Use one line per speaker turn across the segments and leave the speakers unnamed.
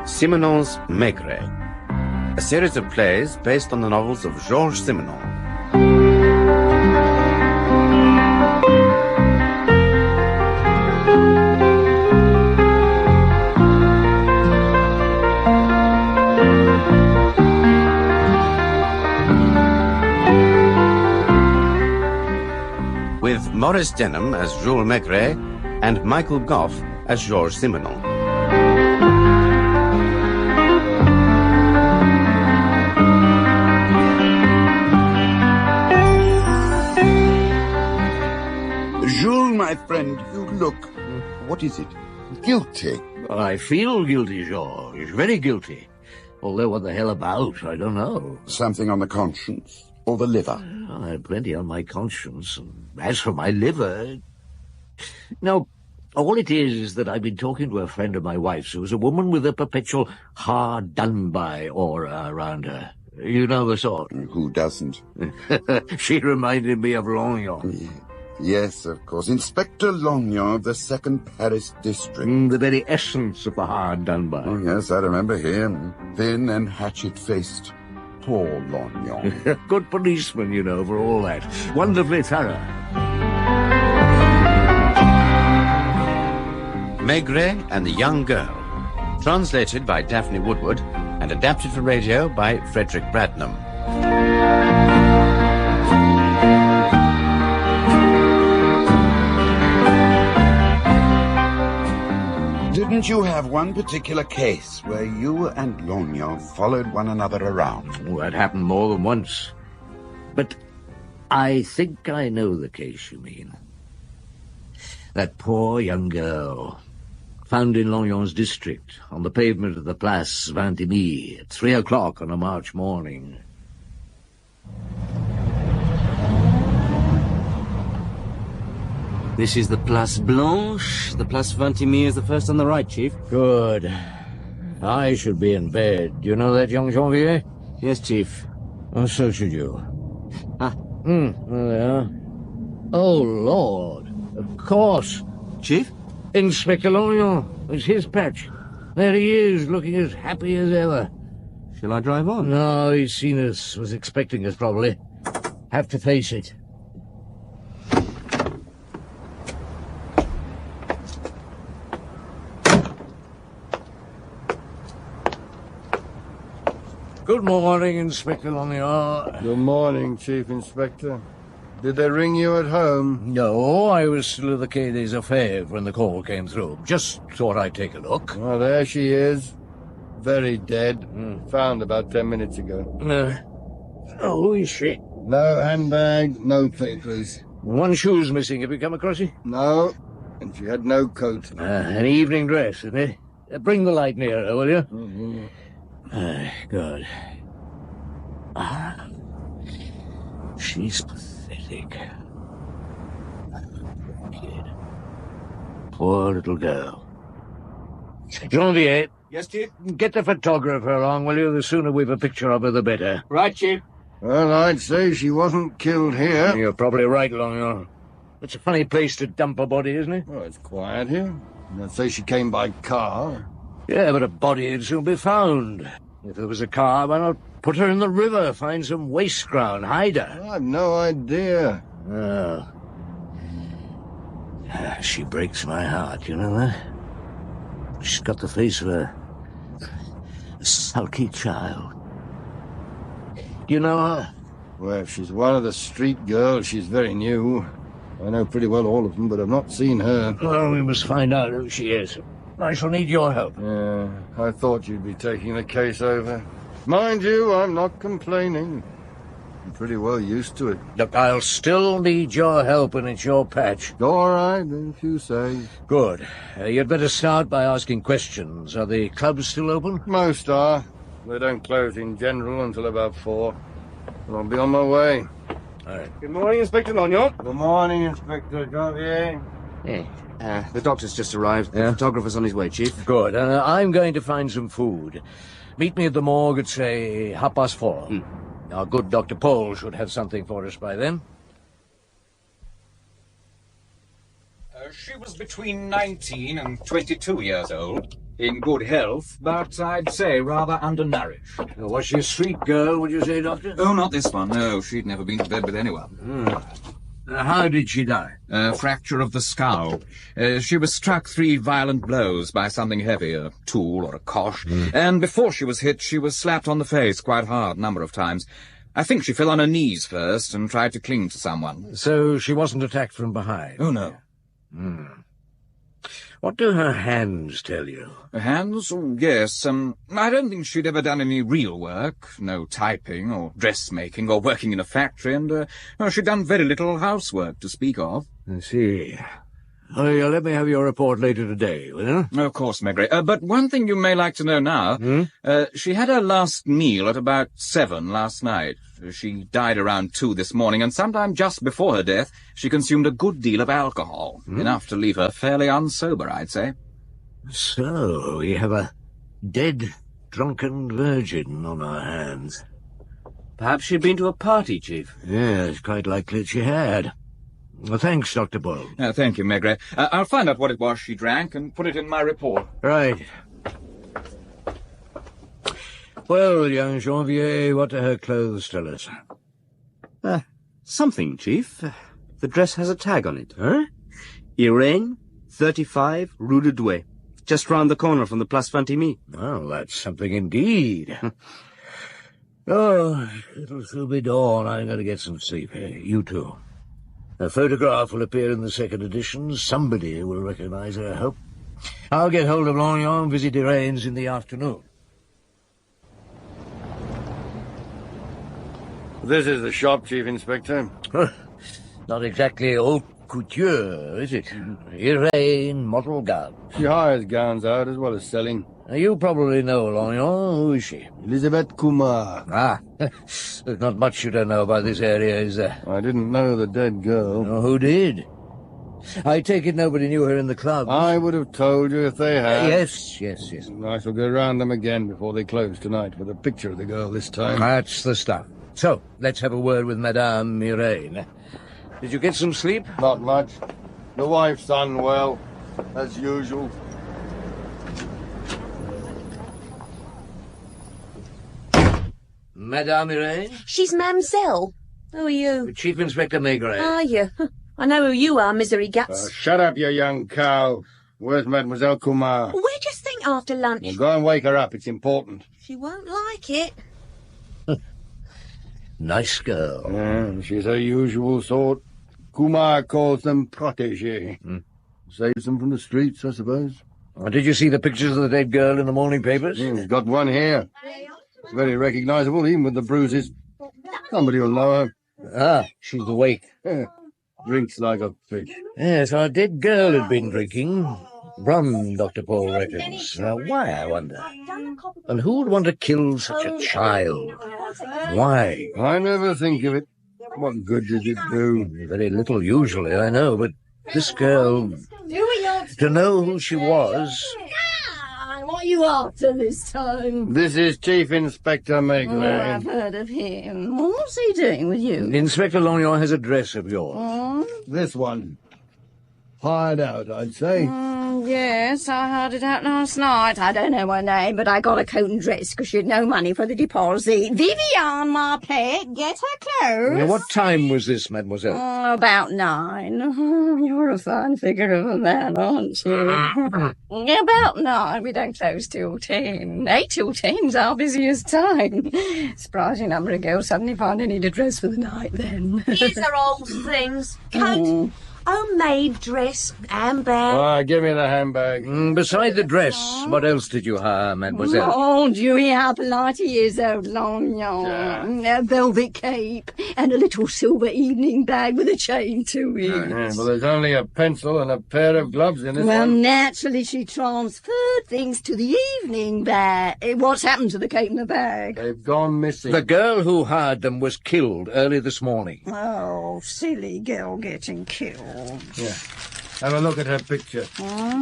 Simenon's Maigret, a series of plays based on the novels of Georges Simenon. With Maurice Denham as Jules Maigret and Michael Gough as Georges Simenon.
Jules, my friend, you look, what is it, guilty?
I feel guilty, Georges, very guilty. Although what the hell about, I don't know.
Something on the conscience? Or the liver?
I have plenty on my conscience. And as for my liver... No, all it is that I've been talking to a friend of my wife's who was a woman with a perpetual hard-done-by aura around her. You know the sort.
Who doesn't?
She reminded me of Longon.
Yes, of course. Inspector Longon of the 2nd Paris District.
The very essence of the hard-done-by.
Oh, yes, I remember him. Thin and hatchet-faced. Poor Longon.
Good policeman, you know, for all that. Wonderfully thorough.
Maigret and the Young Girl, translated by Daphne Woodward and adapted for radio by Frederick Bradnam.
Didn't you have one particular case where you and Longon followed one another around?
Oh, that happened more than once. But I think I know the case you mean. That poor young girl, found in Longon's district, on the pavement of the Place Vendôme at 3 o'clock on a March morning.
This is the Place Blanche. The Place Vendôme is the first on the right, Chief.
Good. I should be in bed. Do you know that, young Janvier?
Yes, Chief.
Oh, so should you.
Ah.
There they are. Oh, Lord. Of course.
Chief?
Inspector Longon. It's his patch. There he is, looking as happy as ever.
Shall I drive on?
No, he's seen us. Was expecting us, probably. Have to face it. Good morning, Inspector Longon.
Good morning, Chief Inspector. Did they ring you at home?
No, I was still at the Quai des Orfèvres when the call came through. Just thought I'd take a look.
Oh, there she is. Very dead. Found about 10 minutes ago.
Who is she?
No handbag, no papers.
One shoe's missing. Have you come across it?
No, and she had no coat.
An evening dress, isn't it? Bring the light nearer, will you?
Mm-hmm.
Good. She's pathetic. Poor kid. Poor little girl. Janvier.
Yes, Chief?
Get the photographer along, will you? The sooner we've a picture of her, the better.
Right, Chief.
Well, I'd say she wasn't killed here.
You're probably right, Longon. It's a funny place to dump a body, isn't it?
Well, it's quiet here. I'd say she came by car.
Yeah, but a body would soon be found. If there was a car, why not put her in the river, find some waste ground, hide her?
I've no idea.
Oh. She breaks my heart, you know that? She's got the face of a sulky child. Do you know her?
Well, if she's one of the street girls, she's very new. I know pretty well all of them, but I've not seen her.
Well, we must find out who she is. I shall need your help.
Yeah, I thought you'd be taking the case over. Mind you, I'm not complaining. I'm pretty well used to it.
Look, I'll still need your help when it's your patch.
All right, if you say.
Good. You'd better start by asking questions. Are the clubs still open?
Most are. They don't close in general until about 4. And I'll be on my way.
All right.
Good morning, Inspector Longon.
Good morning, Inspector Janvier.
The doctor's just arrived. The photographer's on his way, Chief.
Good. I'm going to find some food. Meet me at the morgue at, say, 4:30. Our good Dr. Paul should have something for us by then.
She was between 19 and 22 years old. In good health, but I'd say rather undernourished.
Was she a sweet girl, would you say, Doctor?
Oh, not this one. No, she'd never been to bed with anyone.
How did she die?
Fracture of the skull. She was struck 3 violent blows by something heavy, a tool or a cosh, and before she was hit, she was slapped on the face quite hard a number of times. I think she fell on her knees first and tried to cling to someone.
So she wasn't attacked from behind?
Oh, no.
What do her hands tell you?
Her hands? Oh, yes. I don't think she'd ever done any real work. No typing or dressmaking or working in a factory, and she'd done very little housework to speak of.
I see. Oh, you'll let me have your report later today, will you?
Of course, Maigret. But one thing you may like to know now. She had her last meal at about 7 last night. She died around 2 this morning, and sometime just before her death, she consumed a good deal of alcohol. Enough to leave her fairly unsober, I'd say.
So, we have a dead, drunken virgin on our hands.
Perhaps she'd been to a party, Chief.
Yes, quite likely she had. Well, thanks, Dr. Bull.
Thank you, Maigret. I'll find out what it was she drank and put it in my report.
Right. Well, young Janvier, what do her clothes tell us?
Something, Chief. The dress has a tag on it.
Huh?
Irene, 35, Rue de Douai. Just round the corner from the Place Vendôme.
Well, that's something indeed. Oh, it'll soon be dawn. I'm going to get some sleep. You too. A photograph will appear in the second edition. Somebody will recognize her, I hope. I'll get hold of Longon, visit Irene's in the afternoon.
This is the shop, Chief Inspector.
Not exactly haute couture, is it? Irene, model gown.
She hires gowns out as well as selling.
Now, you probably know Longon. Who is she?
Elizabeth Kumar.
Ah, there's not much you don't know about this area, is there?
I didn't know the dead girl.
Oh, who did? I take it nobody knew her in the club.
I would have told you if they had.
Yes.
I shall go round them again before they close tonight with a picture of the girl this time.
That's the stuff. So, let's have a word with Madame Irene. Did you get some sleep?
Not much. The wife's unwell, as usual.
Madame Irene?
She's Mamselle. Who are you?
Chief Inspector Maigret.
Are you? I know who you are, misery guts.
Shut up, you young cow. Where's Mademoiselle Kumar?
Where'd you think after lunch?
Well, go and wake her up. It's important.
She won't like it.
Nice girl.
Yeah, she's her usual sort. Kumar calls them protégés. Saves them from the streets, I suppose.
Did you see the pictures of the dead girl in the morning papers?
He's got one here. Very recognizable, even with the bruises. Somebody will know her.
Ah, she's awake.
Drinks like a fish.
Yes, our dead girl had been drinking. Rum, Dr. Paul reckons. Why, I wonder? And who would want to kill such a child? Why?
I never think of it. What good did it do?
Very little usually, I know, but this girl, to know who she was...
What are you after this time?
This is Chief Inspector Maigret.
Oh, I've heard of him. What's he doing with you?
Inspector Longon has a dress of yours.
This one. Hired out, I'd say.
Yes, I heard it out last night. I don't know her name, but I got a coat and dress because she'd no money for the deposit. Vivian, my pet, get her clothes.
Now, what time was this, mademoiselle?
About 9. You're a fine figure of a man, aren't you? About 9. We don't close till 10. 8 till 10's our busiest time. Surprising number of girls suddenly find any to dress for the night then.
These are old things. Coat, homemade dress, handbag.
Give me the handbag.
Beside the dress, what else did you hire, mademoiselle?
Oh, do you hear how polite he is, old Longon? A velvet cape and a little silver evening bag with a chain to it.
Well, there's only a pencil and a pair of gloves in it.
Well, naturally, she transferred things to the evening bag. What's happened to the cape and the bag?
They've gone missing.
The girl who hired them was killed early this morning.
Oh, silly girl getting killed.
Yeah. Have a look at her picture.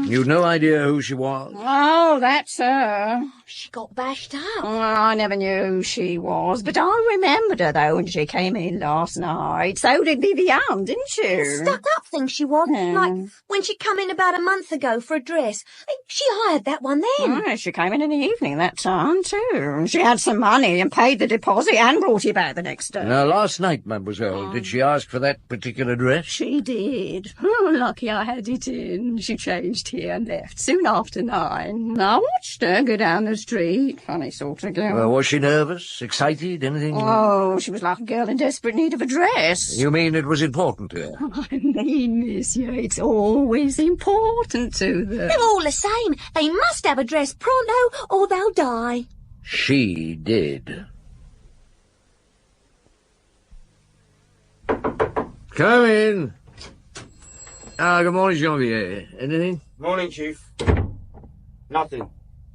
You've no idea who she was?
Oh, that's her.
She got bashed up.
Oh, I never knew who she was, but I remembered her, though, when she came in last night. So did Vivian, didn't you?
Stuck-up thing she was.
Hmm.
Like when she come in about a month ago for a dress. She hired that one then.
Oh, she came in the evening that time, too. She had some money and paid the deposit and brought it back the next day.
Now, last night, mademoiselle, did she ask for that particular dress?
She did. Oh, lucky I had it in. She changed here and left soon after 9. I watched her go down the street. Funny sort of girl.
Well, was she nervous, excited, anything?
Oh, she was like a girl in desperate need of a dress.
You mean it was important to her?
I mean, monsieur, it's always important to them.
They're all the same. They must have a dress pronto or they'll die.
She did. Come in. Good morning, Janvier. Anything?
Morning, Chief. Nothing.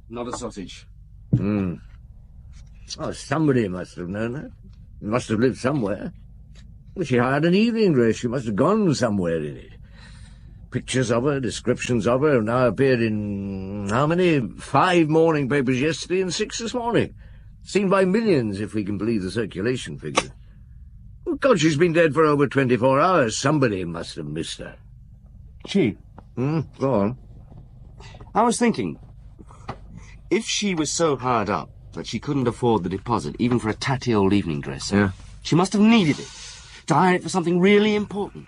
Not a sausage.
Oh, somebody must have known her. Must have lived somewhere. Well, she hired an evening dress. She must have gone somewhere in it. Pictures of her, descriptions of her, have now appeared in, how many? 5 morning papers yesterday and 6 this morning. Seen by millions, if we can believe the circulation figure. Oh, God, she's been dead for over 24 hours. Somebody must have missed her.
Chief,
Go on.
I was thinking, if she was so hard up that she couldn't afford the deposit, even for a tatty old evening dress,
Yeah.
she must have needed it to hire it for something really important,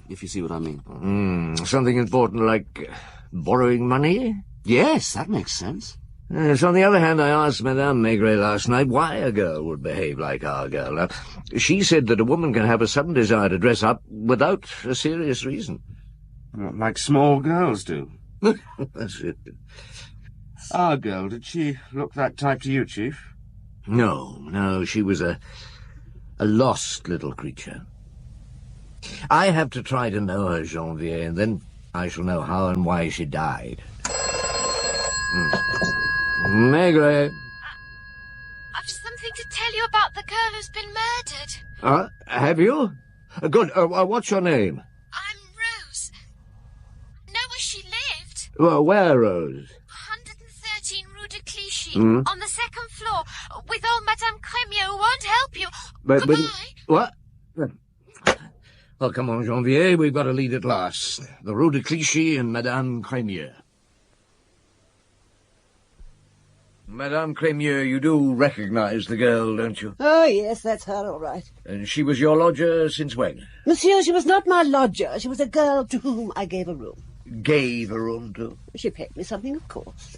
if you see what I mean.
Something important like borrowing money?
Yes, that makes sense.
Yes, on the other hand, I asked Madame Maigret last night why a girl would behave like our girl. Now, she said that a woman can have a sudden desire to dress up without a serious reason.
Like small girls do.
That's it.
Our girl, did she look that type to you, Chief?
No, she was a lost little creature. I have to try to know her, Janvier, and then I shall know how and why she died. Maigret.
I've something to tell you about the girl who's been murdered.
Have you? Good. What's your name?
I'm Rose. Know where she lived?
Well, where, Rose?
113 Rue de Clichy, on the 2nd floor, with old Madame Crémieux, who won't help you. Goodbye.
What? Well, come on, Janvier, we've got a lead at last. The Rue de Clichy and Madame Crémieux. Madame Crémieux, you do recognize the girl, don't you?
Oh, yes, that's her, all right.
And she was your lodger since when?
Monsieur, she was not my lodger. She was a girl to whom I gave a room.
Gave a room to?
She paid me something, of course.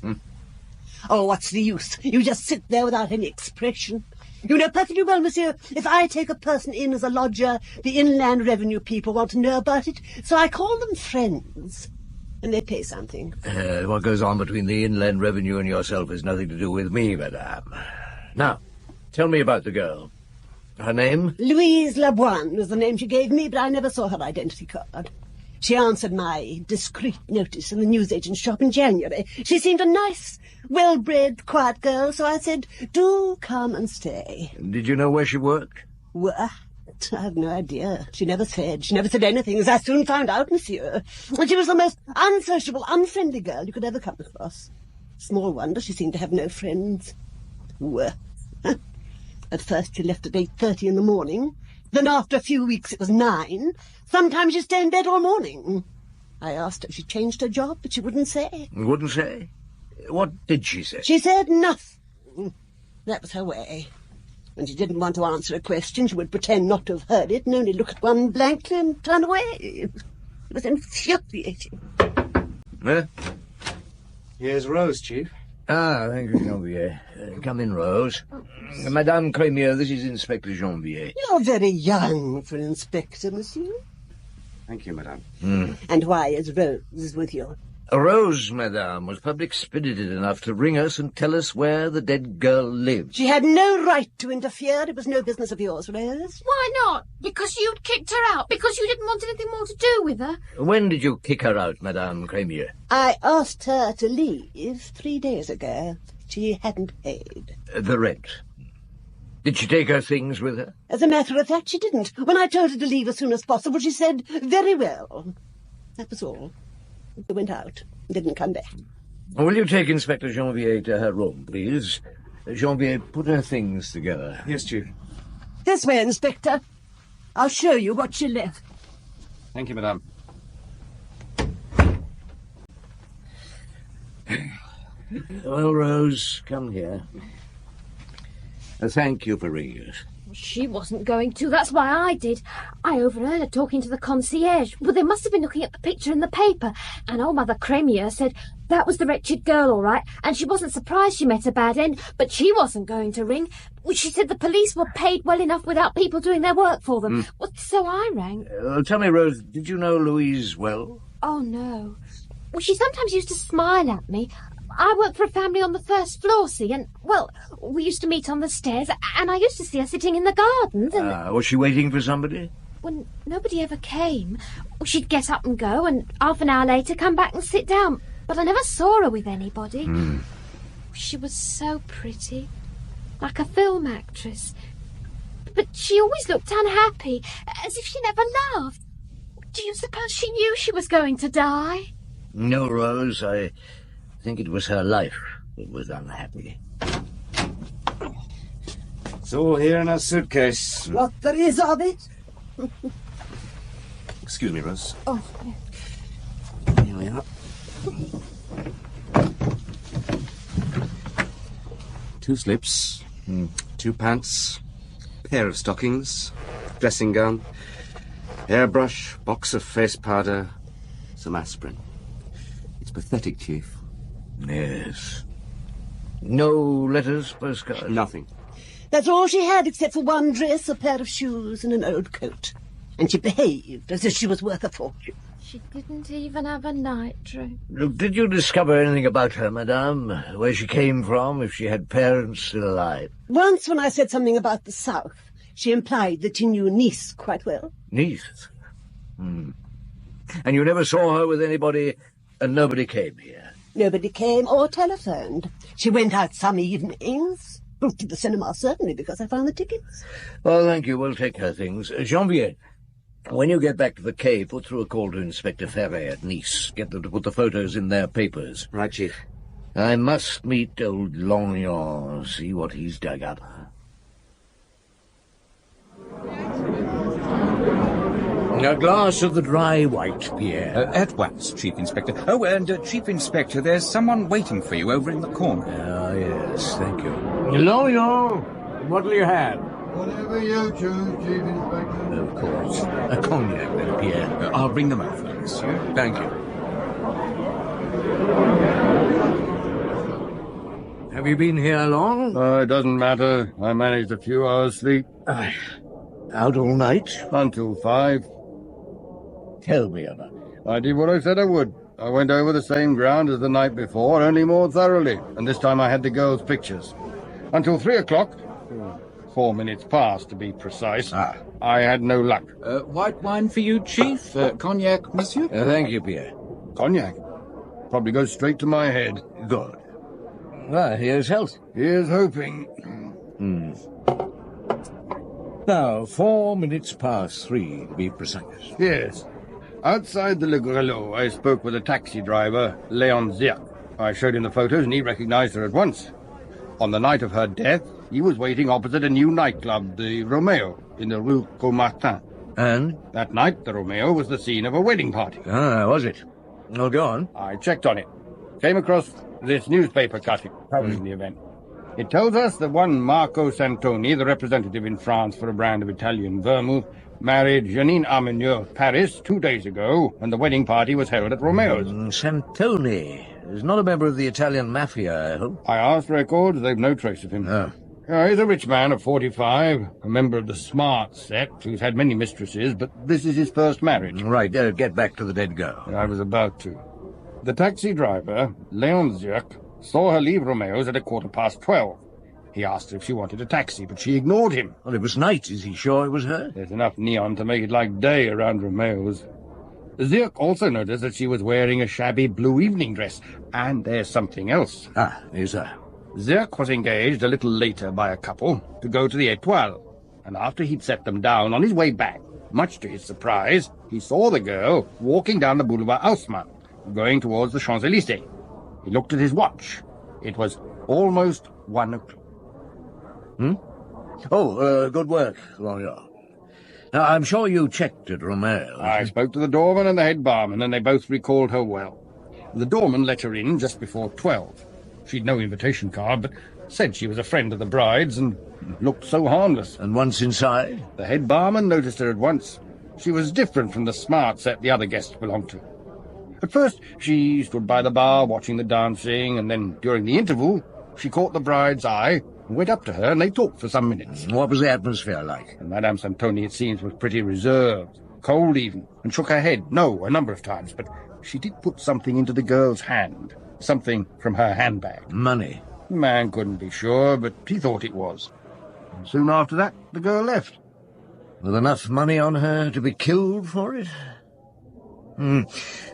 Oh, what's the use? You just sit there without any expression. You know perfectly well, monsieur, if I take a person in as a lodger, the Inland Revenue people want to know about it, so I call them friends. And they pay something.
What goes on between the Inland Revenue and yourself has nothing to do with me, madame. Now, tell me about the girl. Her name?
Louise Laboine was the name she gave me, but I never saw her identity card. She answered my discreet notice in the newsagent's shop in January. She seemed a nice, well-bred, quiet girl, so I said, do come and stay.
Did you know where she worked?
What? I have no idea. She never said anything, as I soon found out, monsieur. And she was the most unsociable, unfriendly girl you could ever come across. Small wonder she seemed to have no friends. Well, at first she left at 8:30 in the morning. Then after a few weeks it was 9. Sometimes she'd stay in bed all morning. I asked her if she changed her job, but she wouldn't say.
Wouldn't say? What did she say?
She said nothing. That was her way. When she didn't want to answer a question, she would pretend not to have heard it and only look at one blankly and turn away. It was infuriating.
Here's Rose, Chief.
Thank you, Janvier. Come in, Rose. Madame Crémieux, this is Inspector Janvier.
You're very young for an inspector, monsieur.
Thank you, madame.
And why is Rose with you?
Rose, madame, was public-spirited enough to ring us and tell us where the dead girl lived.
She had no right to interfere. It was no business of yours, Rose.
Why not? Because you'd kicked her out? Because you didn't want anything more to do with her?
When did you kick her out, Madame Crémieux?
I asked her to leave 3 days ago. She hadn't paid.
The rent. Did she take her things with her?
As a matter of fact, she didn't. When I told her to leave as soon as possible, she said, very well. That was all. They went out and didn't come back.
Will you take Inspector Janvier to her room, please? Janvier, put her things together.
Yes, Chief.
This way, Inspector. I'll show you what she left.
Thank you, madame.
Well, Rose, come here. Thank you for ringing us.
She wasn't going to, that's why I did. I overheard her talking to the concierge. Well, they must have been looking at the picture in the paper. And old Mother Cremier said that was the wretched girl, all right, and she wasn't surprised she met a bad end, but she wasn't going to ring. She said the police were paid well enough without people doing their work for them. Well, so I rang.
Tell me, Rose, did you know Louise well?
Oh, no. Well, she sometimes used to smile at me. I worked for a family on the first floor, see, and, well, we used to meet on the stairs, and I used to see her sitting in the gardens, and...
Was she waiting for somebody?
When nobody ever came, she'd get up and go, and half an hour later come back and sit down, but I never saw her with anybody. She was so pretty, like a film actress, but she always looked unhappy, as if she never laughed. Do you suppose she knew she was going to die?
No, Rose, I think it was her life that was unhappy.
It's all here in a suitcase.
What there is of it?
Excuse me, Rose.
Oh,
Here we are. 2 slips, 2 pants, pair of stockings, dressing gown, hairbrush, box of face powder, some aspirin. It's pathetic, Chief.
Yes. No letters, postcards?
Nothing.
That's all she had, except for one dress, a pair of shoes, and an old coat. And she behaved as if she was worth a fortune.
She didn't even have a nightdress.
Look, did you discover anything about her, madame? Where she came from, if she had parents still alive?
Once when I said something about the South, she implied that she knew Nice quite well.
Nice? And you never saw her with anybody, and nobody came here?
Nobody came or telephoned. She went out some evenings. To the cinema, certainly, because I found the tickets.
Well, thank you. We'll take her things. Janvier, when you get back to the Quai, put through a call to Inspector Ferret at Nice. Get them to put the photos in their papers.
Right, Chief.
I must meet old Longon, see what he's dug up. A glass of the dry white, Pierre.
At once, Chief Inspector. Oh, and Chief Inspector, there's someone waiting for you over in the corner.
Ah, yes, thank you. Longon, what'll you have?
Whatever you choose, Chief Inspector.
Of course. A cognac, then, Pierre.
I'll bring them over, monsieur.
Thank you. Have you been here long?
It doesn't matter. I managed a few hours' sleep.
Out all night?
Until 5.
Tell me about it.
I did what I said I would. I went over the same ground as the night before, only more thoroughly, and this time I had the girls' pictures. Until 3 o'clock, 4 minutes past to be precise, I had no luck.
White wine for you, Chief? Cognac, monsieur?
Thank you, Pierre.
Cognac? Probably goes straight to my head.
Good. Well, here's health.
Here's hoping.
Now, 4 minutes past 3, to be precise.
Yes. Outside the Le Grelot, I spoke with a taxi driver, Léon Zirk. I showed him the photos, and he recognized her at once. On the night of her death, he was waiting opposite a new nightclub, the Romeo, in the Rue Montmartre.
And?
That night, the Romeo was the scene of a wedding party.
Ah, was it? Well, go on.
I checked on it. Came across this newspaper cutting covering the event. It tells us that one Marco Santoni, the representative in France for a brand of Italian vermouth, married Janine Armenieux of Paris 2 days ago, and the wedding party was held at Romeo's.
Santoni is not a member of the Italian mafia, I hope.
I asked records, they've no trace of him.
Oh.
He's a rich man of 45, a member of the smart set, who's had many mistresses, but this is his first marriage.
Right, get back to the dead girl.
I was about to. The taxi driver, Léon Zirk, saw her leave Romeo's at 12:15. He asked her if she wanted a taxi, but she ignored him.
Well, it was night. Is he sure it was her?
There's enough neon to make it like day around Romeo's. Zirk also noticed that she was wearing a shabby blue evening dress. And there's something else.
Is there?
Zirk was engaged a little later by a couple to go to the Étoile. And after he'd set them down, on his way back, Much to his surprise, he saw the girl walking down the Boulevard Haussmann, going towards the Champs-Élysées. He looked at his watch. It was almost 1 o'clock.
Good work, Longon. Now, I'm sure you checked at Romeo's.
I spoke to the doorman and the head barman, and they both recalled her well. The doorman let her in just before 12. She'd no invitation card, but said she was a friend of the bride's and looked so harmless.
And once inside?
The head barman noticed her at once. She was different from the smart set the other guests belonged to. At first, she stood by the bar watching the dancing, and then, during the interval, she caught the bride's eye and went up to her, and they talked for some minutes.
What was the atmosphere like?
And Madame Santoni, it seems, was pretty reserved, cold even, and shook her head no a number of times, but she did put something into the girl's hand, something from her handbag.
Money?
The man couldn't be sure, but he thought it was. And soon after that, the girl left.
With enough money on her to be killed for it?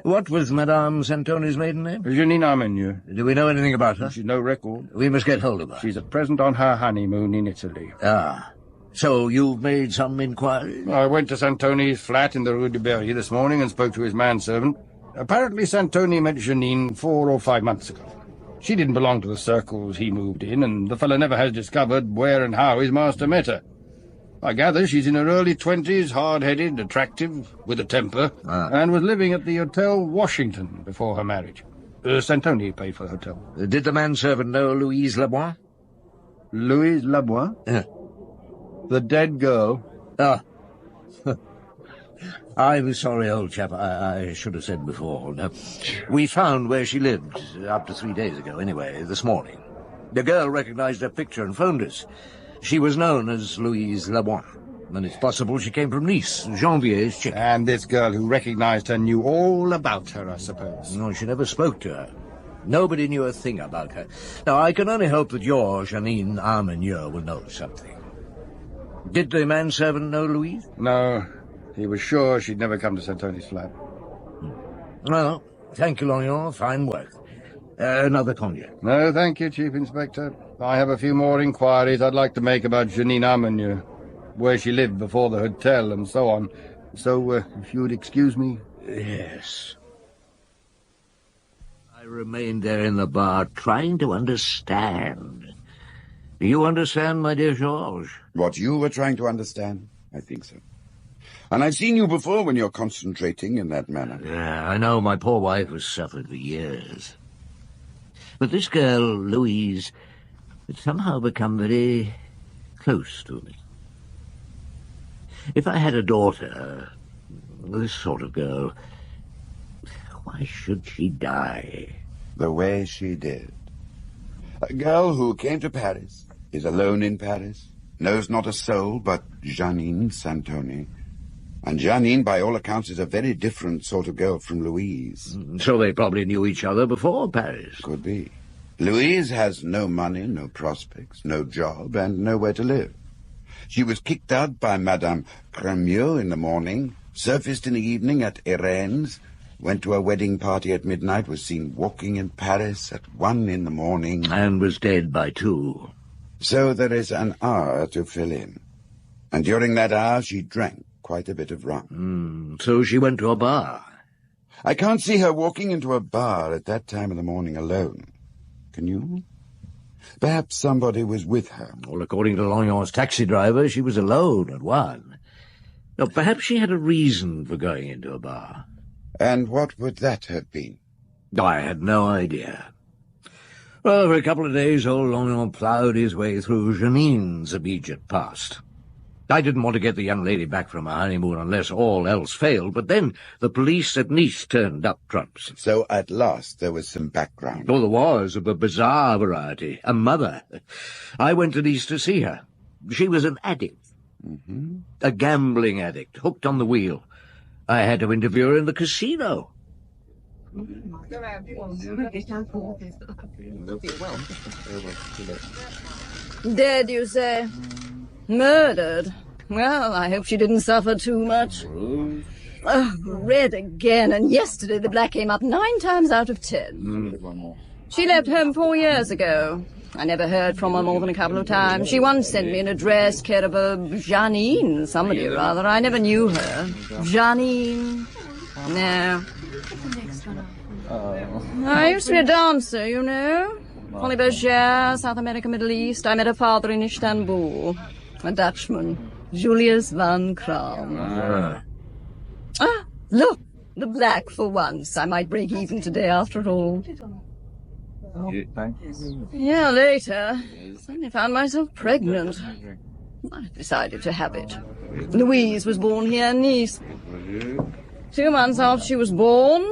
What was Madame Santoni's maiden name?
Janine Armenieux.
Do we know anything about her?
She's no record.
We must get hold of her.
She's at present on her honeymoon in Italy.
Ah. So you've made some inquiries?
I went to Santoni's flat in the Rue de Berry this morning and spoke to his manservant. Apparently Santoni met Janine 4 or 5 months ago. She didn't belong to the circles he moved in, and the fellow never has discovered where and how his master met her. I gather she's in her early 20s, hard-headed, attractive, with a temper, and was living at the Hotel Washington before her marriage. Santoni paid for the hotel.
Did the manservant know Louise Labois?
Louise Labois? The dead girl?
Ah. I'm sorry, old chap. I should have said before. No. We found where she lived, up to 3 days ago, anyway, this morning. The girl recognized her picture and phoned us. She was known as Louise Labois, and it's possible she came from Nice, Janvier's chick.
And this girl who recognized her knew all about her, I suppose.
No, she never spoke to her. Nobody knew a thing about her. Now, I can only hope that your Janine Armenieux will know something. Did the manservant know Louise?
No. He was sure she'd never come to Santoni's flat.
Well, thank you, Longon. Fine work. Another cognac?
No, thank you, Chief Inspector. I have a few more inquiries I'd like to make about Janine Armenieux, where she lived before the hotel and so on. So, if you would excuse me...
Yes. I remained there in the bar trying to understand. Do you understand, my dear Georges?
What you were trying to understand? I think so. And I've seen you before when you're concentrating in that manner.
Yeah, I know. My poor wife has suffered for years. But this girl, Louise, had somehow become very close to me. If I had a daughter, this sort of girl, why should she die?
The way she did. A girl who came to Paris, is alone in Paris, knows not a soul but Janine Santoni. And Janine, by all accounts, is a very different sort of girl from Louise.
So they probably knew each other before Paris.
Could be. Louise has no money, no prospects, no job, and nowhere to live. She was kicked out by Madame Cremieux in the morning, surfaced in the evening at Irene's, went to a wedding party at midnight, was seen walking in Paris at 1 in the morning.
And was dead by 2.
So there is an hour to fill in. And during that hour she drank quite a bit of rum.
So she went to a bar?
I can't see her walking into a bar at that time of the morning alone. Can you? Perhaps somebody was with her.
Well, according to Longon's taxi driver, she was alone at 1. Now, perhaps she had a reason for going into a bar.
And what would that have been?
I had no idea. Well, for a couple of days, old Longon ploughed his way through Janine's immediate past. I didn't want to get the young lady back from her honeymoon unless all else failed, but then the police at Nice turned up trumps.
So at last there was some background.
Oh, there was, of a bizarre variety. A mother. I went to Nice to see her. She was an addict. A gambling addict, hooked on the wheel. I had to interview her in the casino.
Dead, you say? Murdered? Well, I hope she didn't suffer too much. Oh, red again, and yesterday the black came up 9 times out of 10. She left home 4 years ago. I never heard from her more than a couple of times. She once sent me an address care of a Janine, somebody or other. I never knew her. Janine? No. I used to be a dancer, you know. Holly Berger, South America, Middle East. I met her father in Istanbul. A Dutchman. Julius van Kram. Ah, look! The black for once. I might break even today after all. Yeah, later. Suddenly found myself pregnant. I decided to have it. Louise was born here in Nice. 2 months after she was born,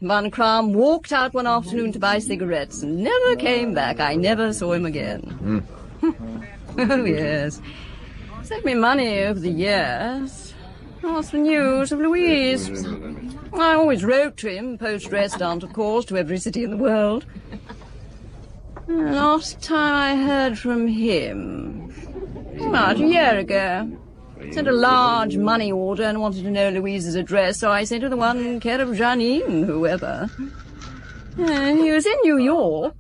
Van Kram walked out one afternoon to buy cigarettes and never came back. I never saw him again. Oh, yes. Sent me money over the years. Asked for news of Louise. I always wrote to him, post-restaurant, of course, to every city in the world. Last time I heard from him, about a year ago. Sent a large money order and wanted to know Louise's address, so I sent her the one care of Janine, whoever. He was in New York.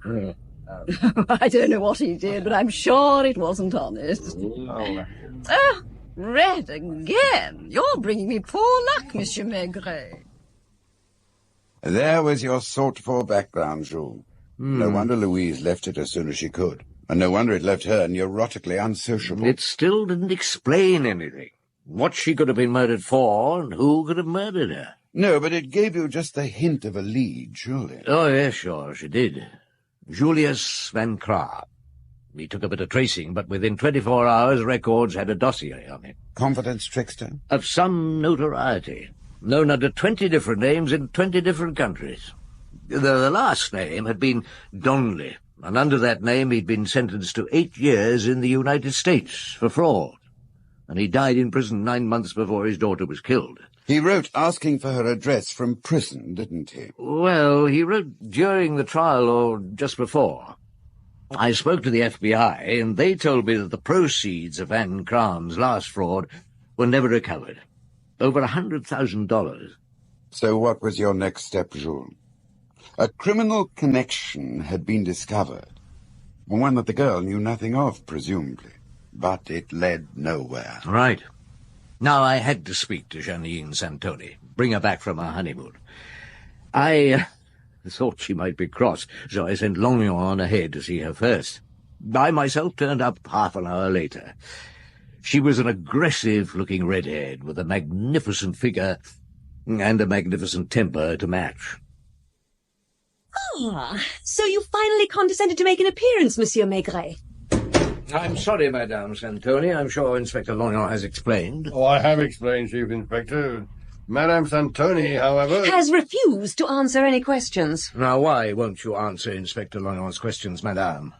I don't know what he did, but I'm sure it wasn't honest. Oh, red again. You're bringing me poor luck, Monsieur Maigret.
There was your sought-for background, Jules. No wonder Louise left it as soon as she could. And no wonder it left her neurotically unsociable.
It still didn't explain anything. What she could have been murdered for, and who could have murdered her.
No, but it gave you just the hint of a lead, surely.
Oh, yes, sure, she did. Julius Van Kram. He took a bit of tracing, but within 24 hours, records had a dossier on him.
Confidence trickster?
Of some notoriety. Known under 20 different names in 20 different countries. The last name had been Donnelly, and under that name he'd been sentenced to 8 years in the United States for fraud. And he died in prison 9 months before his daughter was killed.
He wrote asking for her address from prison, didn't he?
Well, he wrote during the trial or just before. I spoke to the FBI, and they told me that the proceeds of Van Kram's last fraud were never recovered. Over $100,000.
So what was your next step, Jules? A criminal connection had been discovered. One that the girl knew nothing of, presumably. But it led nowhere.
Right. Now I had to speak to Janine Santoni, bring her back from her honeymoon. I thought she might be cross, so I sent Longon on ahead to see her first. I myself turned up half an hour later. She was an aggressive-looking redhead with a magnificent figure and a magnificent temper to match.
Ah, so you finally condescended to make an appearance, Monsieur Maigret.
I'm sorry, Madame Santoni. I'm sure Inspector Longon has explained.
Oh, I have explained, Chief Inspector. Madame Santoni, however...
has refused to answer any questions.
Now, why won't you answer Inspector Longon's questions, Madame?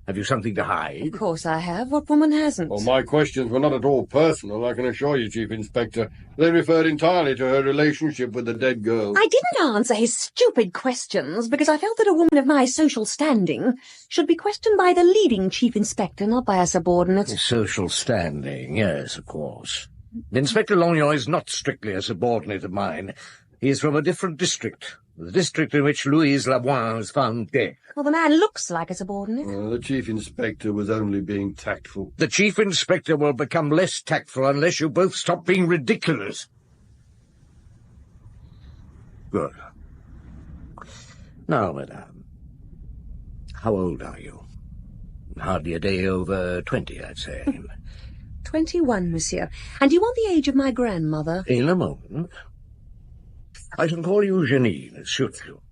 Have you something to hide?
Of course I have. What woman hasn't?
Well, my questions were not at all personal, I can assure you, Chief Inspector. They referred entirely to her relationship with the dead girl.
I didn't answer his stupid questions because I felt that a woman of my social standing should be questioned by the leading Chief Inspector, not by a subordinate.
Social standing, yes, of course. Inspector Longon is not strictly a subordinate of mine. He is from a different district, the district in which Louise Laboine was found dead.
Well, the man looks like a subordinate.
The Chief Inspector was only being tactful.
The Chief Inspector will become less tactful unless you both stop being ridiculous. Good. Now, Madame, how old are you? Hardly a day over 20, I'd say.
21, monsieur. And you want the age of my grandmother?
In a moment. I shall call you Janine, it suits you.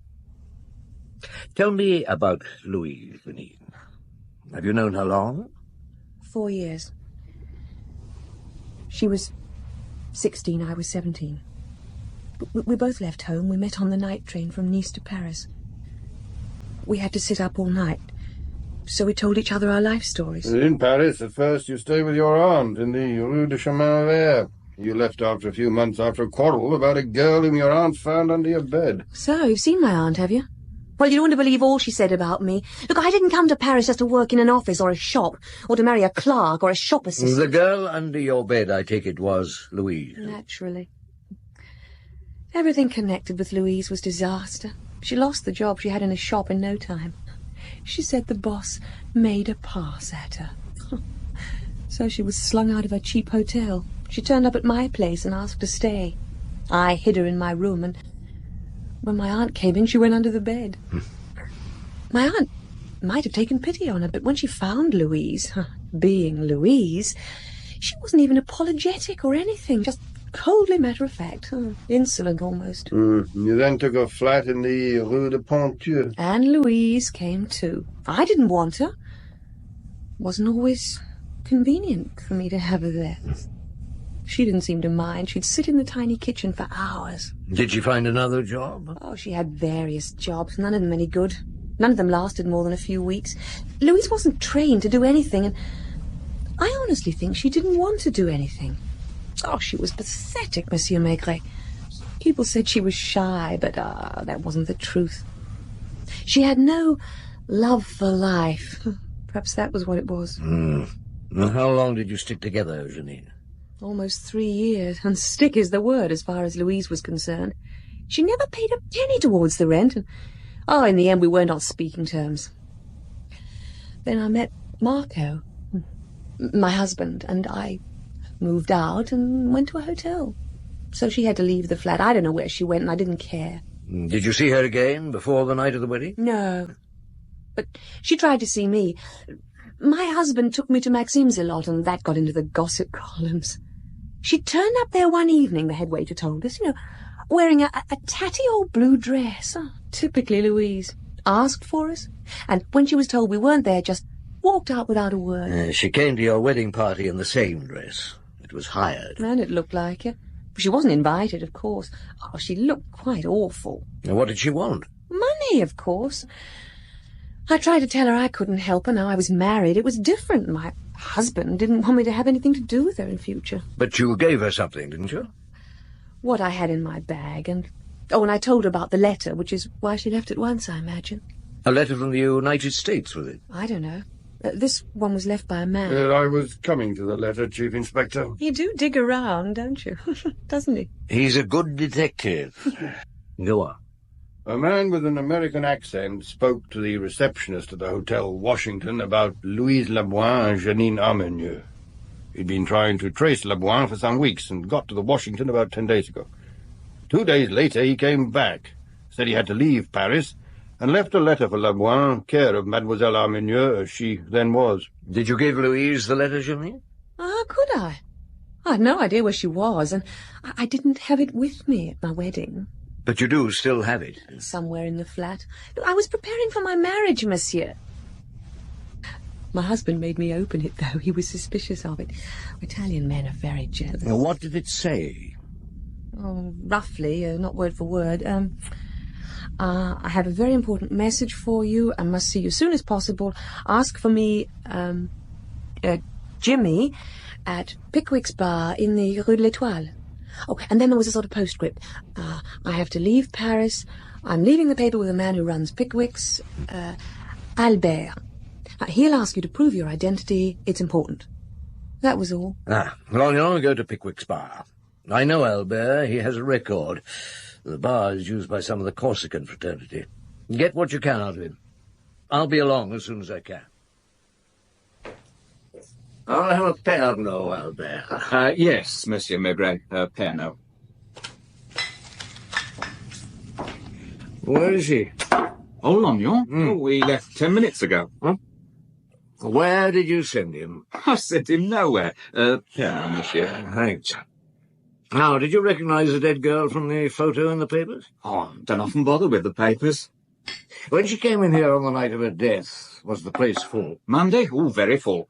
Tell me about Louise, Janine. Have you known her long?
4 years. She was 16, I was 17. We both left home. We met on the night train from Nice to Paris. We had to sit up all night, so we told each other our life stories.
In Paris, at first, you stayed with your aunt in the Rue de Chemin. You left after a few months after a quarrel about a girl whom your aunt found under your bed.
So, you've seen my aunt, have you? Well, you don't want to believe all she said about me. Look, I didn't come to Paris just to work in an office or a shop, or to marry a clerk or a shop assistant.
The girl under your bed, I take it, was Louise.
Naturally. Everything connected with Louise was disaster. She lost the job she had in a shop in no time. She said the boss made a pass at her. So she was slung out of her cheap hotel. She turned up at my place and asked to stay. I hid her in my room, and when my aunt came in, she went under the bed. My aunt might have taken pity on her, but when she found Louise, being Louise, she wasn't even apologetic or anything, just coldly matter-of-fact, insolent almost.
You then took a flat in the Rue de Ponthieu.
And Louise came too. I didn't want her. Wasn't always convenient for me to have her there. She didn't seem to mind. She'd sit in the tiny kitchen for hours.
Did she find another job?
Oh, she had various jobs, none of them any good. None of them lasted more than a few weeks. Louise wasn't trained to do anything, and I honestly think she didn't want to do anything. Oh, she was pathetic, Monsieur Maigret. People said she was shy, but that wasn't the truth. She had no love for life. Perhaps that was what it was.
Well, how long did you stick together, Janine?
Almost 3 years, and stick is the word as far as Louise was concerned. She never paid a penny towards the rent, and in the end we weren't on speaking terms. Then I met Marco, my husband, and I moved out and went to a hotel. So she had to leave the flat. I don't know where she went, and I didn't care.
Did you see her again before the night of the wedding?
No. But she tried to see me. My husband took me to Maxime's a lot, and that got into the gossip columns. She turned up there one evening, the head waiter told us, wearing a tatty old blue dress. Typically Louise. Asked for us, and when she was told we weren't there, just walked out without a word.
She came to your wedding party in the same dress. It was hired.
And it looked like it. She wasn't invited, of course. Oh, she looked quite awful.
Now, what did she want?
Money, of course. I tried to tell her I couldn't help her now I was married. It was different. My husband didn't want me to have anything to do with her in future.
But you gave her something, didn't you?
What I had in my bag, and I told her about the letter, which is why she left at once, I imagine.
A letter from the United States, was it?
I don't know. This one was left by a man.
I was coming to the letter, Chief Inspector.
You do dig around, don't you? Doesn't he?
He's a good detective. Go on.
A man with an American accent spoke to the receptionist at the Hotel Washington about Louise Laboin and Janine Armenieux. He'd been trying to trace Laboin for some weeks and got to the Washington about 10 days ago. 2 days later he came back, said he had to leave Paris, and left a letter for Laboin, care of Mademoiselle Armenieux, as she then was.
Did you give Louise the letter, Janine?
How could I? I had no idea where she was, and I didn't have it with me at my wedding.
But you do still have it?
Somewhere in the flat. I was preparing for my marriage, monsieur. My husband made me open it, though. He was suspicious of it. Italian men are very jealous.
Now, what did it say?
Oh, roughly, not word for word. I have a very important message for you. I must see you as soon as possible. Ask for me, Jimmy, at Pickwick's bar in the Rue de l'Étoile. Oh, and then there was a sort of postscript. I have to leave Paris. I'm leaving the paper with a man who runs Pickwick's, Albert. He'll ask you to prove your identity. It's important. That was all.
Longon, go to Pickwick's bar. I know Albert. He has a record. The bar is used by some of the Corsican fraternity. Get what you can out of him. I'll be along as soon as I can. I'll have a Pernod, Albert.
Yes, Monsieur Maigret, Pernod.
Where is he?
Oh, Longon? Oh, we left 10 minutes ago.
Huh? Where did you send him?
I sent him nowhere. Yeah, monsieur.
Thanks. Now, did you recognize the dead girl from the photo in the papers?
Oh, don't often bother with the papers.
When she came in here on the night of her death, was the place full?
Monday? Oh, very full.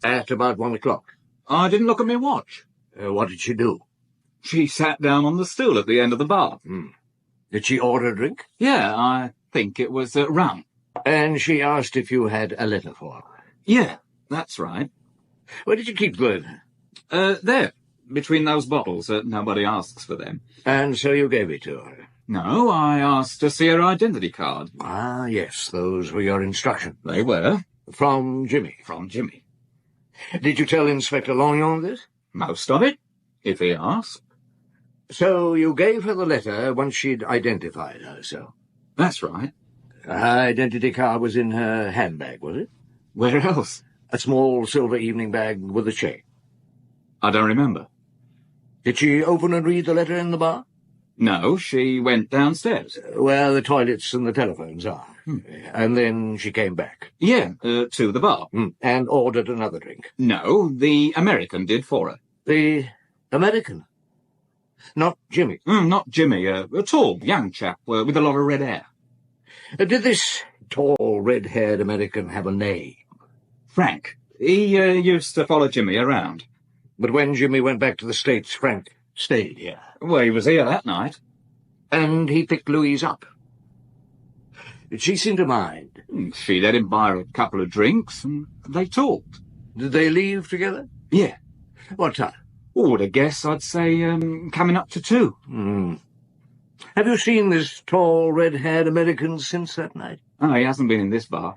At about 1 o'clock?
I didn't look at my watch.
What did she do?
She sat down on the stool at the end of the bar.
Did she order a drink?
Yeah, I think it was rum.
And she asked if you had a letter for her?
Yeah, that's right.
Where did you keep the letter?
There, between those bottles. Nobody asks for them.
And so you gave it to her?
No, I asked to see her identity card.
Ah, yes, those were your instructions.
They were.
From Jimmy?
From Jimmy.
Did you tell Inspector Longon this?
Most of it, if he asked.
So you gave her the letter once she'd identified herself?
That's right.
Her identity card was in her handbag, was it?
Where else?
A small silver evening bag with a chain.
I don't remember.
Did she open and read the letter in the bar?
No, she went downstairs.
Where the toilets and the telephones are. And then she came back.
Yeah, to the bar.
And ordered another drink.
No, the American did for her.
The American? Not Jimmy?
Not Jimmy, a tall, young chap with a lot of red hair.
Did this tall, red-haired American have a name?
Frank. He used to follow Jimmy around.
But when Jimmy went back to the States, Frank stayed here.
Well, he was here that night.
And he picked Louise up. Did she seem to mind?
She let him buy a couple of drinks, and they talked.
Did they leave together?
Yeah.
What time?
Oh, I guess I'd say coming up to 2.
Have you seen this tall, red-haired American since that night?
Oh, he hasn't been in this bar.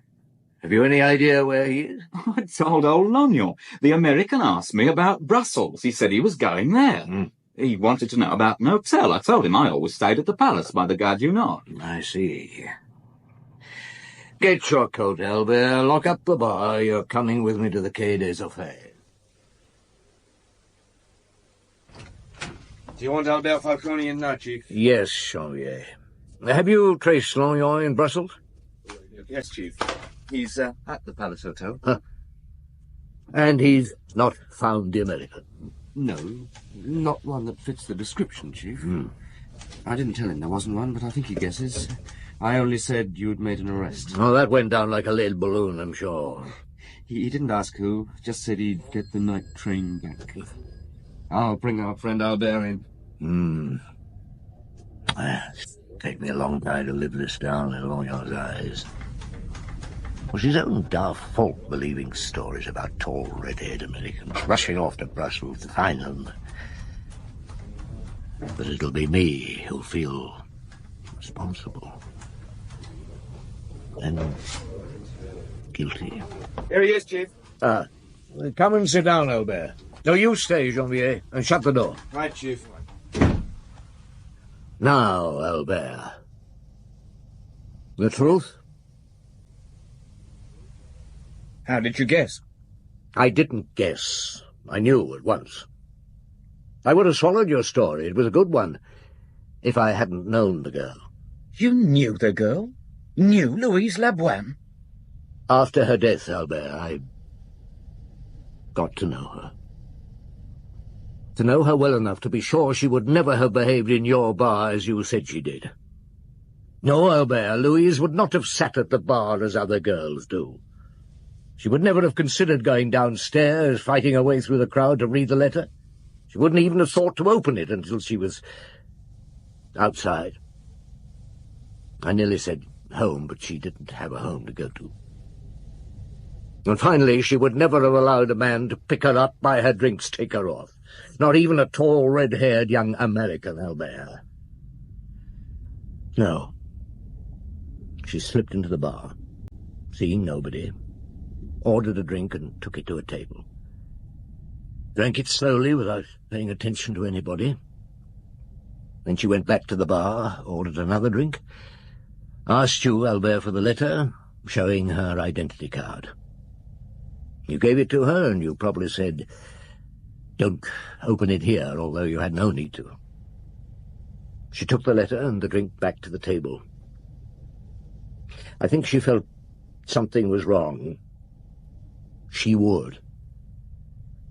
Have you any idea where he is?
I told old Longon. The American asked me about Brussels. He said he was going there. He wanted to know about an hotel. I told him I always stayed at the Palace by the Gare du Nord.
I see. Get your coat, Albert. Lock up the bar. You're coming with me to the Quai des Orfèvres.
Do you want Albert Falcone in now, Chief?
Yes, Janvier. Have you traced Longon in Brussels?
Yes, Chief.
He's at the Palace Hotel.
And he's not found the American?
No, not one that fits the description, Chief. I didn't tell him there wasn't one, but I think he guesses. I only said you'd made an arrest.
Oh, that went down like a lead balloon, I'm sure.
He didn't ask who, just said he'd get the night train back. I'll bring our friend Albert in.
It'll take me a long time to live this down in Longon's eyes. It was his own daft fault believing stories about tall, red-haired Americans rushing off to Brussels to find them. But it'll be me who'll feel responsible. And guilty.
Here he is, Chief.
Come and sit down, Albert. No, you stay, Janvier, and shut the door.
Right, Chief.
Now, Albert. The truth?
How did you guess?
I didn't guess. I knew at once. I would have swallowed your story. It was a good one, if I hadn't known the girl.
You knew the girl? Knew Louise Laboine?
After her death, Albert, I got to know her. To know her well enough to be sure she would never have behaved in your bar as you said she did. No, Albert, Louise would not have sat at the bar as other girls do. She would never have considered going downstairs, fighting her way through the crowd to read the letter. She wouldn't even have thought to open it until she was outside. I nearly said home, but she didn't have a home to go to. And finally, she would never have allowed a man to pick her up, buy her drinks, take her off. Not even a tall, red-haired young American, Albert. No. She slipped into the bar, seeing nobody, ordered a drink and took it to a table. Drank it slowly without paying attention to anybody. Then she went back to the bar, ordered another drink, asked you, Albert, for the letter, showing her identity card. You gave it to her, and you probably said, "Don't open it here," although you had no need to. She took the letter and the drink back to the table. I think she felt something was wrong. She would.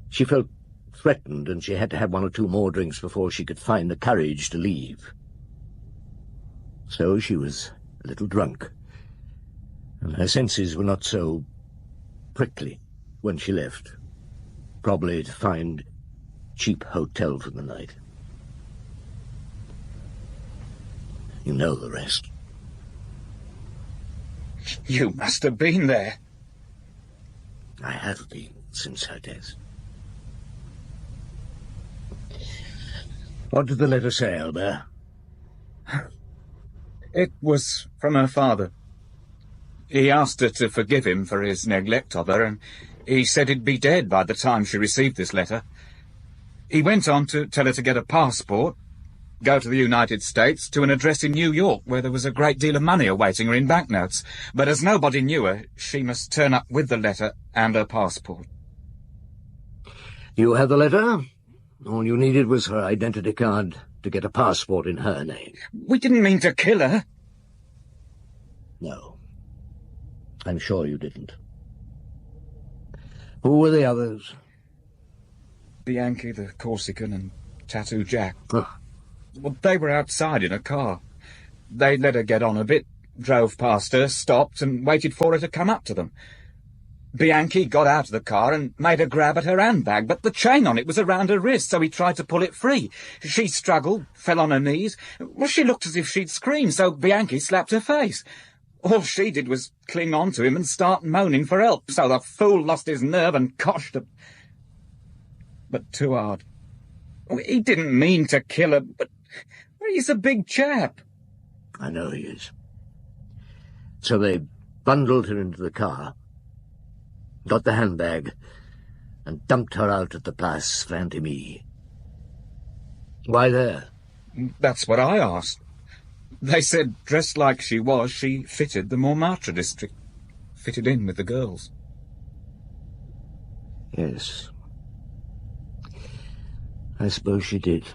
She felt threatened, and she had to have one or two more drinks before she could find the courage to leave. So she was a little drunk, and her senses were not so prickly when she left, probably to find cheap hotel for the night. You know the rest.
You must have been there.
I have been since her death. What did the letter say, Albert?
It was from her father. He asked her to forgive him for his neglect of her, and he said he'd be dead by the time she received this letter. He went on to tell her to get a passport, go to the United States to an address in New York where there was a great deal of money awaiting her in banknotes. But as nobody knew her, she must turn up with the letter and her passport.
You have the letter? All you needed was her identity card to get a passport in her name.
We didn't mean to kill her.
No. I'm sure you didn't. Who were the others?
Bianchi, the Corsican, and Tattoo Jack.
Huh.
Well, they were outside in a car. They let her get on a bit, drove past her, stopped, and waited for her to come up to them. Bianchi got out of the car and made a grab at her handbag, but the chain on it was around her wrist, so he tried to pull it free. She struggled, fell on her knees. Well, she looked as if she'd screamed, so Bianchi slapped her face. All she did was cling on to him and start moaning for help, so the fool lost his nerve and coshed her. But too hard. He didn't mean to kill her, but he's a big chap.
I know he is. So they bundled her into the car, got the handbag, and dumped her out at the Place Vendôme. Why there?
That's what I asked. They said, dressed like she was, she fitted the Montmartre district. Fitted in with the girls.
Yes. I suppose she did.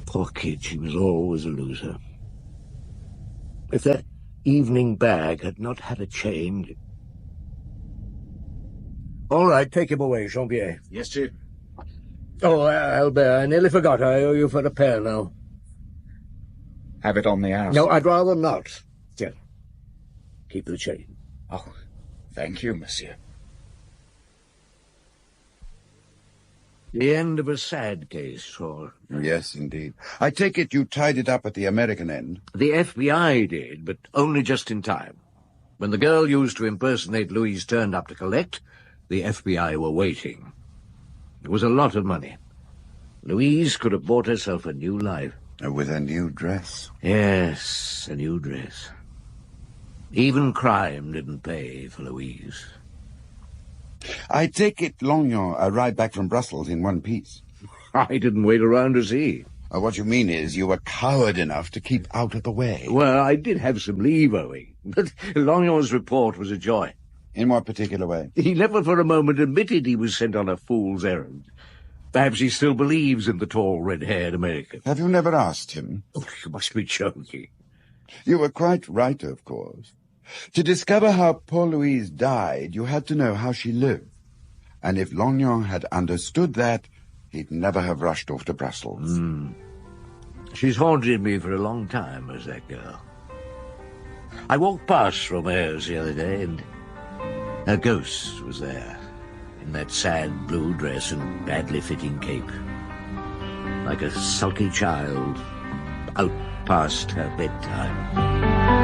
Poor kid, she was always a loser. If that evening bag had not had a chain... All right, take him away, Jean-Pierre.
Yes, Chief.
Oh, Albert, I nearly forgot. I owe you for a pair now.
Have it on the house.
No, I'd rather not. Here, keep the chain.
Oh, thank you, monsieur.
The end of a sad case, or...
Yes, indeed. I take it you tied it up at the American end?
The FBI did, but only just in time. When the girl used to impersonate Louise turned up to collect, the FBI were waiting. It was a lot of money. Louise could have bought herself a new life.
With a new dress?
Yes, a new dress. Even crime didn't pay for Louise.
I take it Longon arrived back from Brussels in one piece.
I didn't wait around to see.
What you mean is you were coward enough to keep out of the way.
Well, I did have some leave owing, but Longon's report was a joy.
In what particular way?
He never for a moment admitted he was sent on a fool's errand. Perhaps he still believes in the tall, red-haired American.
Have you never asked him?
Oh, you must be joking.
You were quite right, of course. To discover how poor Louise died, you had to know how she lived. And if Longon had understood that, he'd never have rushed off to Brussels.
She's haunted me for a long time, as that girl. I walked past Romeo's the other day, and her ghost was there, in that sad blue dress and badly fitting cape. Like a sulky child, out past her bedtime.